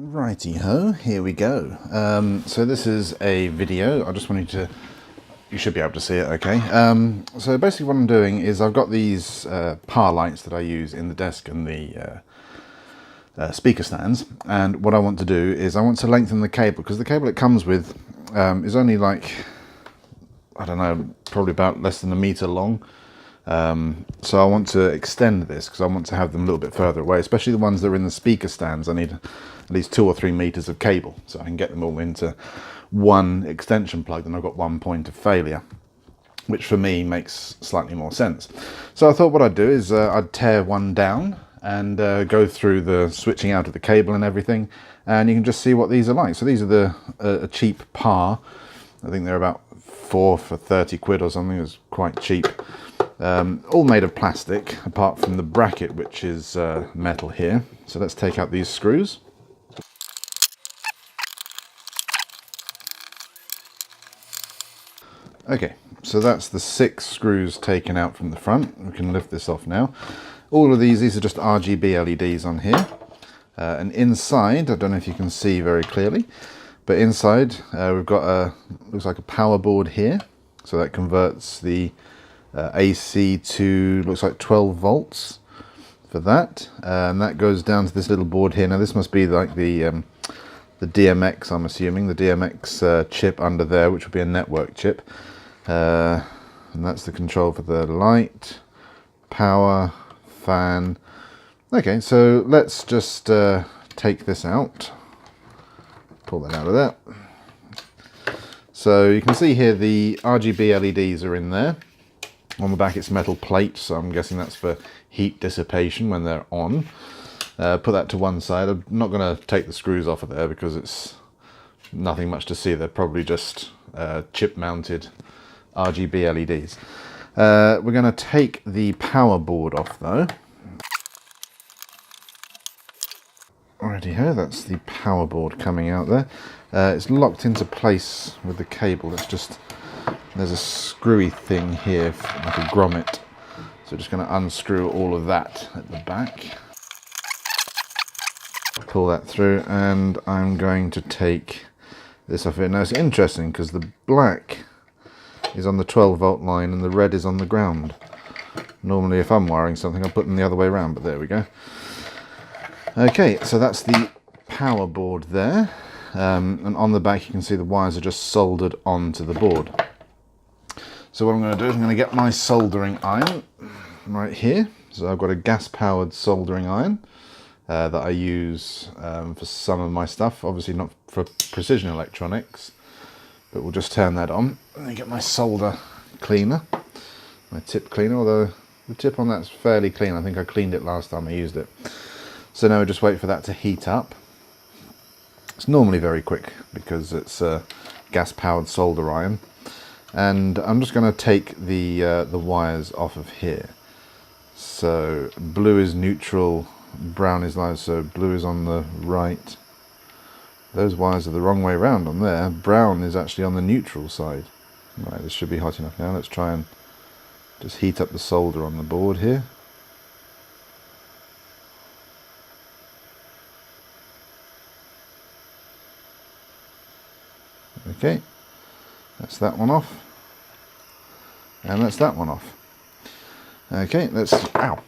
Righty-ho, here we go. So this is a video. I just wanted to, you should be able to see it okay. So basically what I'm doing is I've got these power lights that I use in the desk and the speaker stands, and what I want to do is I want to lengthen the cable, because the cable it comes with is only like, I don't know, probably about less than a meter long. So I want to extend this because I want to have them a little bit further away, especially the ones that are in the speaker stands. I need at least 2 or 3 meters of cable so I can get them all into one extension plug. Then I've got one point of failure, which for me makes slightly more sense. So I thought what I'd do is I'd tear one down and go through the switching out of the cable and everything, and you can just see what these are like. So these are the a cheap par. I think they're about 4 for 30 quid or something. It's quite cheap. All made of plastic, apart from the bracket, which is metal here. So let's take out these screws. Okay, so that's the 6 screws taken out from the front. We can lift this off now. All of these are just RGB LEDs on here. And inside, I don't know if you can see very clearly, but inside we've got a, looks like a power board here. So that converts the AC to, looks like 12 volts for that, and that goes down to this little board here. Now this must be like the DMX, I'm assuming, the DMX chip under there, which will be a network chip, and that's the control for the light, power, fan. Okay, so let's just take this out, pull that out of there. So you can see here the RGB LEDs are in there. On the back it's metal plate, so I'm guessing that's for heat dissipation when they're on. Put that to one side. I'm not going to take the screws off of there because it's nothing much to see. They're probably just chip mounted RGB LEDs. We're going to take the power board off though. Alrighty ho, that's the power board coming out there. It's locked into place with the cable. Let's just, there's a screwy thing here, like a grommet. So just going to unscrew all of that at the back. Pull that through, and I'm going to take this off here. Now it's interesting because the black is on the 12 volt line and the red is on the ground. Normally if I'm wiring something I put them the other way around, but there we go. Okay, so that's the power board there. And on the back you can see the wires are just soldered onto the board. So what I'm going to do is I'm going to get my soldering iron right here. So I've got a gas powered soldering iron that I use for some of my stuff, obviously not for precision electronics, but we'll just turn that on. And I get my solder cleaner, my tip cleaner, although the tip on that's fairly clean. I think I cleaned it last time I used it. So now we just wait for that to heat up. It's normally very quick because it's a gas-powered solder iron. And I'm just going to take the wires off of here. So blue is neutral, brown is live, so blue is on the right. Those wires are the wrong way around on there. Brown is actually on the neutral side. Right, this should be hot enough now. Let's try and just heat up the solder on the board here. Okay, that's that one off, and that's that one off. Okay, let's, ow,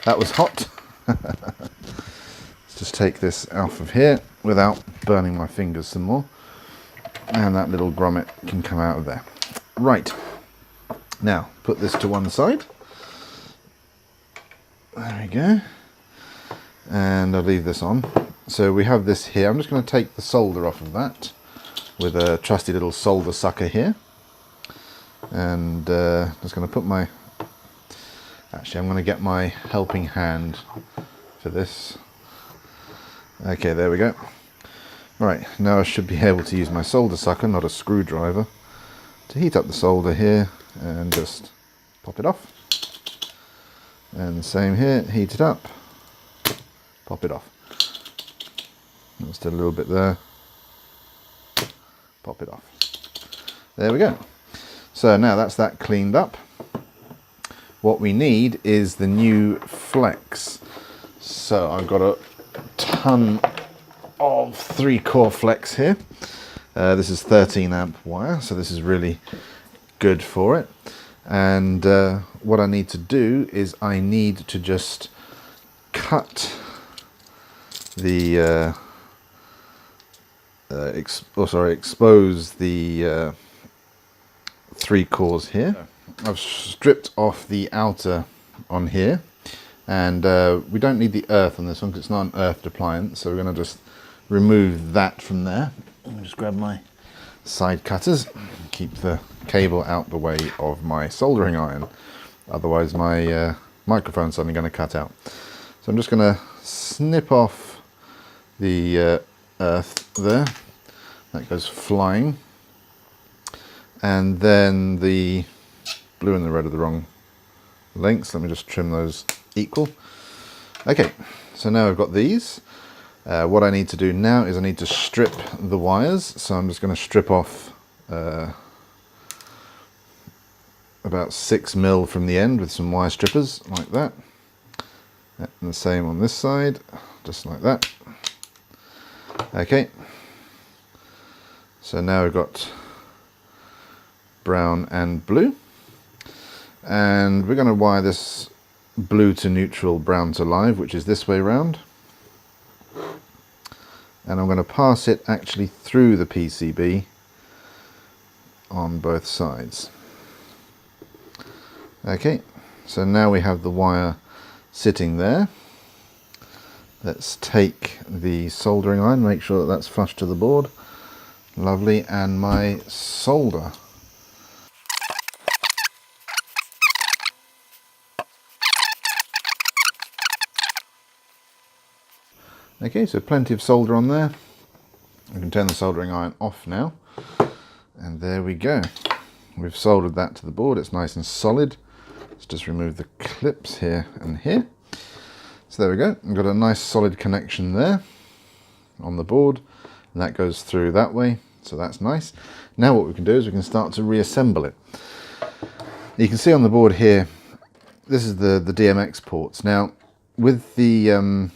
that was hot. Let's just take this off of here without burning my fingers some more, and that little grommet can come out of there. Right, now put this to one side. There we go, and I'll leave this on. So we have this here. I'm just going to take the solder off of that with a trusty little solder sucker here, and just going to put my, actually I'm going to get my helping hand for this. Okay, there we go. Right, now I should be able to use my solder sucker, not a screwdriver, to heat up the solder here and just pop it off. And the same here, heat it up, pop it off. Just a little bit there. Pop it off. There we go. So now that's that cleaned up. What we need is the new flex. So I've got a ton of 3-core flex here. This is 13 amp wire, so this is really good for it. And what I need to do is I need to just cut the expose the 3 cores here. I've stripped off the outer on here, and we don't need the earth on this one because it's not an earthed appliance, so we're going to just remove that from there. Let me just grab my side cutters, keep the cable out the way of my soldering iron, otherwise my microphone's suddenly going to cut out. So I'm just going to snip off the earth there, that goes flying, and then the blue and the red are the wrong lengths. Let me just trim those equal. Okay, so now I've got these. What I need to do now is I need to strip the wires, so I'm just going to strip off about 6 mil from the end with some wire strippers like that, and the same on this side, just like that. Okay, so now we've got brown and blue, and we're going to wire this blue to neutral, brown to live, which is this way round. And I'm going to pass it actually through the PCB on both sides. Okay, so now we have the wire sitting there. Let's take the soldering iron, make sure that that's flush to the board. Lovely, and my solder. Okay, so plenty of solder on there. We can turn the soldering iron off now. And there we go. We've soldered that to the board. It's nice and solid. Let's just remove the clips here and here. So there we go. We've got a nice solid connection there on the board. And that goes through that way. So that's nice. Now what we can do is we can start to reassemble it. You can see on the board here, this is the DMX ports. Now with the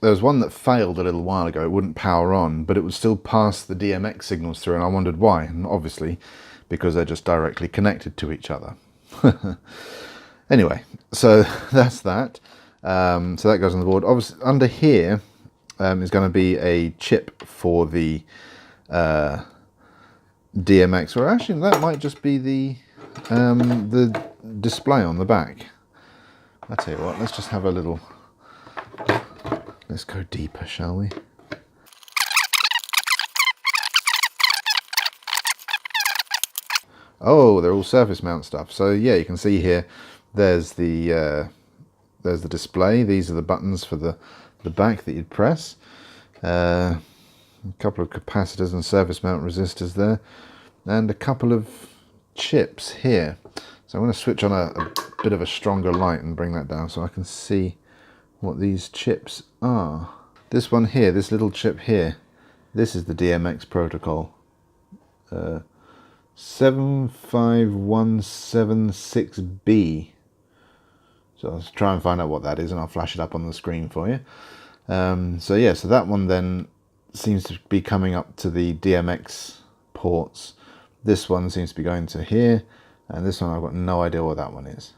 there was one that failed a little while ago. It wouldn't power on, but it would still pass the DMX signals through, and I wondered why. And obviously because they're just directly connected to each other. Anyway, so that's that. So that goes on the board. Obviously under here is going to be a chip for the DMX, or actually that might just be the display on the back. I tell you what, let's just have a little, let's go deeper, shall we? Oh, they're all surface mount stuff. So yeah, you can see here, there's the display. These are the buttons for the back that you'd press. A couple of capacitors and surface mount resistors there, and a couple of chips here. So I'm going to switch on a bit of a stronger light and bring that down so I can see what these chips are. This one here, this little chip here, this is the DMX protocol. 75176B. So I'll try and find out what that is, and I'll flash it up on the screen for you. So yeah, so that one then seems to be coming up to the DMX ports. This one seems to be going to here, and this one I've got no idea what that one is.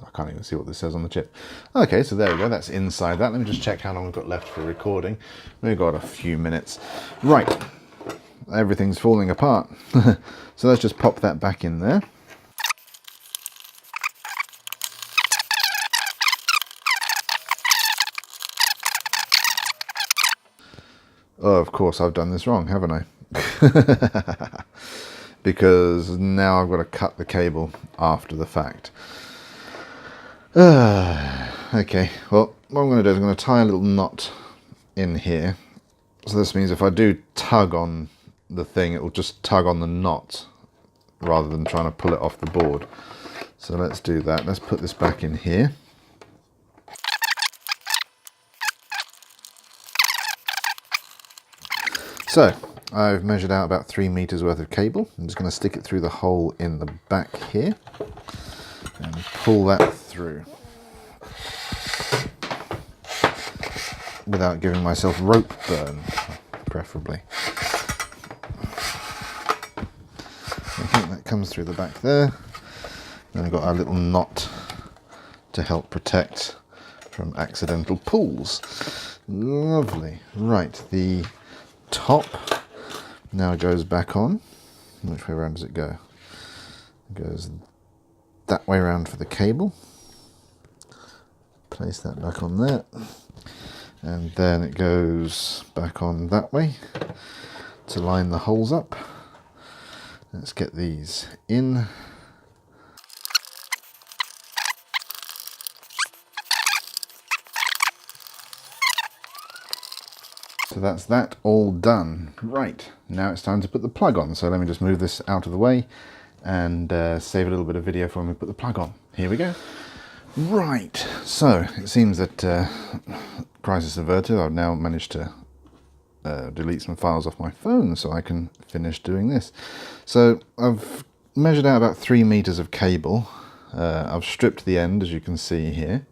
I can't even see what this says on the chip. Okay, so there we go, that's inside that. Let me just check how long we've got left for recording. We've got a few minutes. Right, everything's falling apart. So let's just pop that back in there. Oh, of course I've done this wrong, haven't I? Because now I've got to cut the cable after the fact. Okay, well, what I'm going to do is I'm going to tie a little knot in here. So this means if I do tug on the thing, it will just tug on the knot rather than trying to pull it off the board. So let's do that. Let's put this back in here. So I've measured out about 3 meters worth of cable. I'm just going to stick it through the hole in the back here and pull that through. without giving myself rope burn, preferably. Okay, that comes through the back there. Then we've got our little knot to help protect from accidental pulls. Lovely. Right, the top now goes back on. Which way around does it go? It goes that way around for the cable. Place that back on there. And then it goes back on that way to line the holes up. Let's get these in. So that's that all done. Right, now it's time to put the plug on. So let me just move this out of the way and save a little bit of video for when we put the plug on. Here we go. Right, so it seems that crisis averted. I've now managed to delete some files off my phone so I can finish doing this. So I've measured out about 3 meters of cable. I've stripped the end, as you can see here.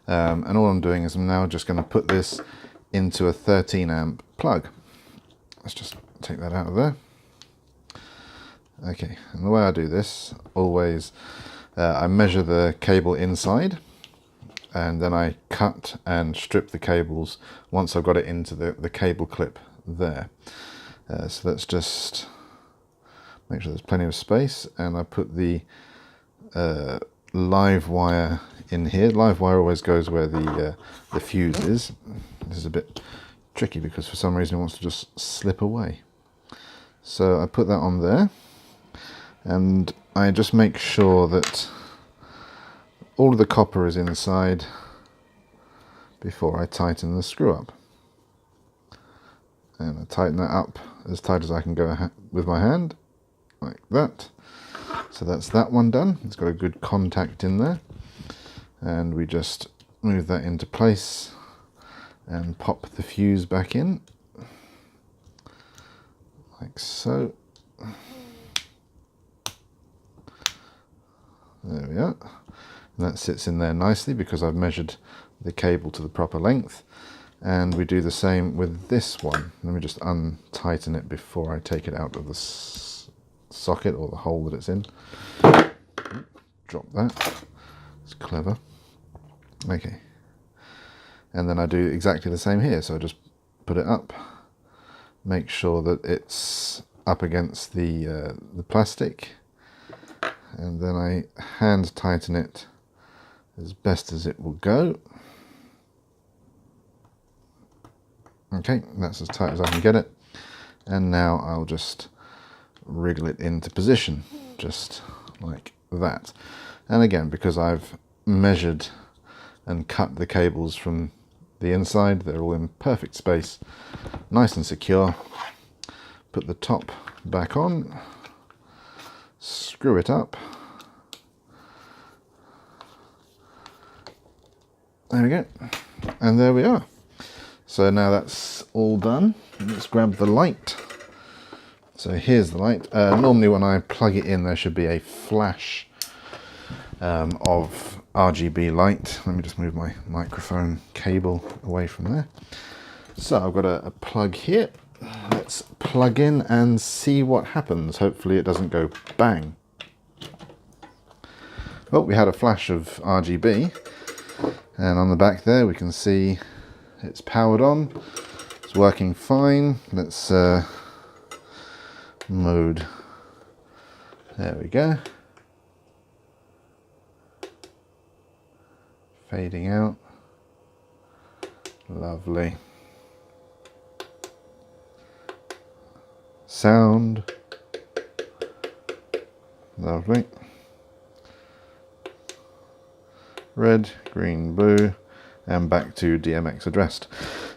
And all I'm doing is I'm now just going to put this into a 13 amp plug. Let's just take that out of there. Okay, and the way I do this, always I measure the cable inside and then I cut and strip the cables once I've got it into the cable clip there. So let's just make sure there's plenty of space, and I put the live wire in here. Live wire always goes where the fuse is. This is a bit tricky because for some reason it wants to just slip away. So I put that on there, and I just make sure that all of the copper is inside before I tighten the screw up. And I tighten that up as tight as I can go with my hand, like that. So that's that one done. It's got a good contact in there. And we just move that into place and pop the fuse back in, like so. There we are. And that sits in there nicely because I've measured the cable to the proper length. And we do the same with this one. Let me just untighten it before I take it out of the socket or the hole that it's in. Drop that. It's clever. Okay. And then I do exactly the same here. So I just put it up, make sure that it's up against the plastic, and then I hand tighten it as best as it will go. Okay, that's as tight as I can get it. And now I'll just wriggle it into position, just like that. And again, because I've measured and cut the cables from the inside, they're all in perfect space, nice and secure. Put the top back on, screw it up. There we go. And there we are. So now that's all done. Let's grab the light. So here's the light. Normally when I plug it in, there should be a flash of RGB light. Let me just move my microphone cable away from there. So I've got a plug here. Let's plug in and see what happens. Hopefully it doesn't go bang. Oh, we had a flash of RGB. And on the back there we can see it's powered on. It's working fine. Let's mode. There we go. Fading out. Lovely. Sound. Lovely. Red, green, blue, and back to DMX addressed.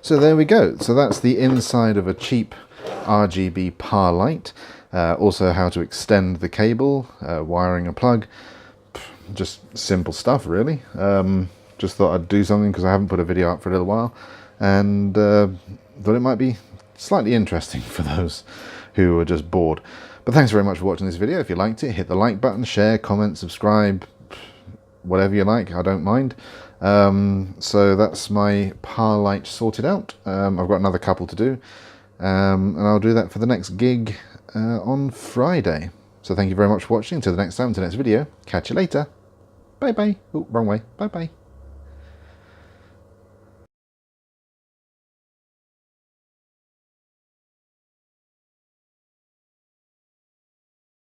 So there we go. So that's the inside of a cheap RGB par light. Also how to extend the cable, wiring a plug. Just simple stuff really. Just thought I'd do something because I haven't put a video up for a little while, and thought it might be slightly interesting for those who are just bored. But thanks very much for watching this video. If you liked it, hit the like button, share, comment, subscribe, whatever you like, I don't mind. So that's my par light sorted out. I've got another couple to do, and I'll do that for the next gig on Friday. So thank you very much for watching. Till the next time, to the next video. Catch you later. Bye bye. Oh, wrong way. Bye bye.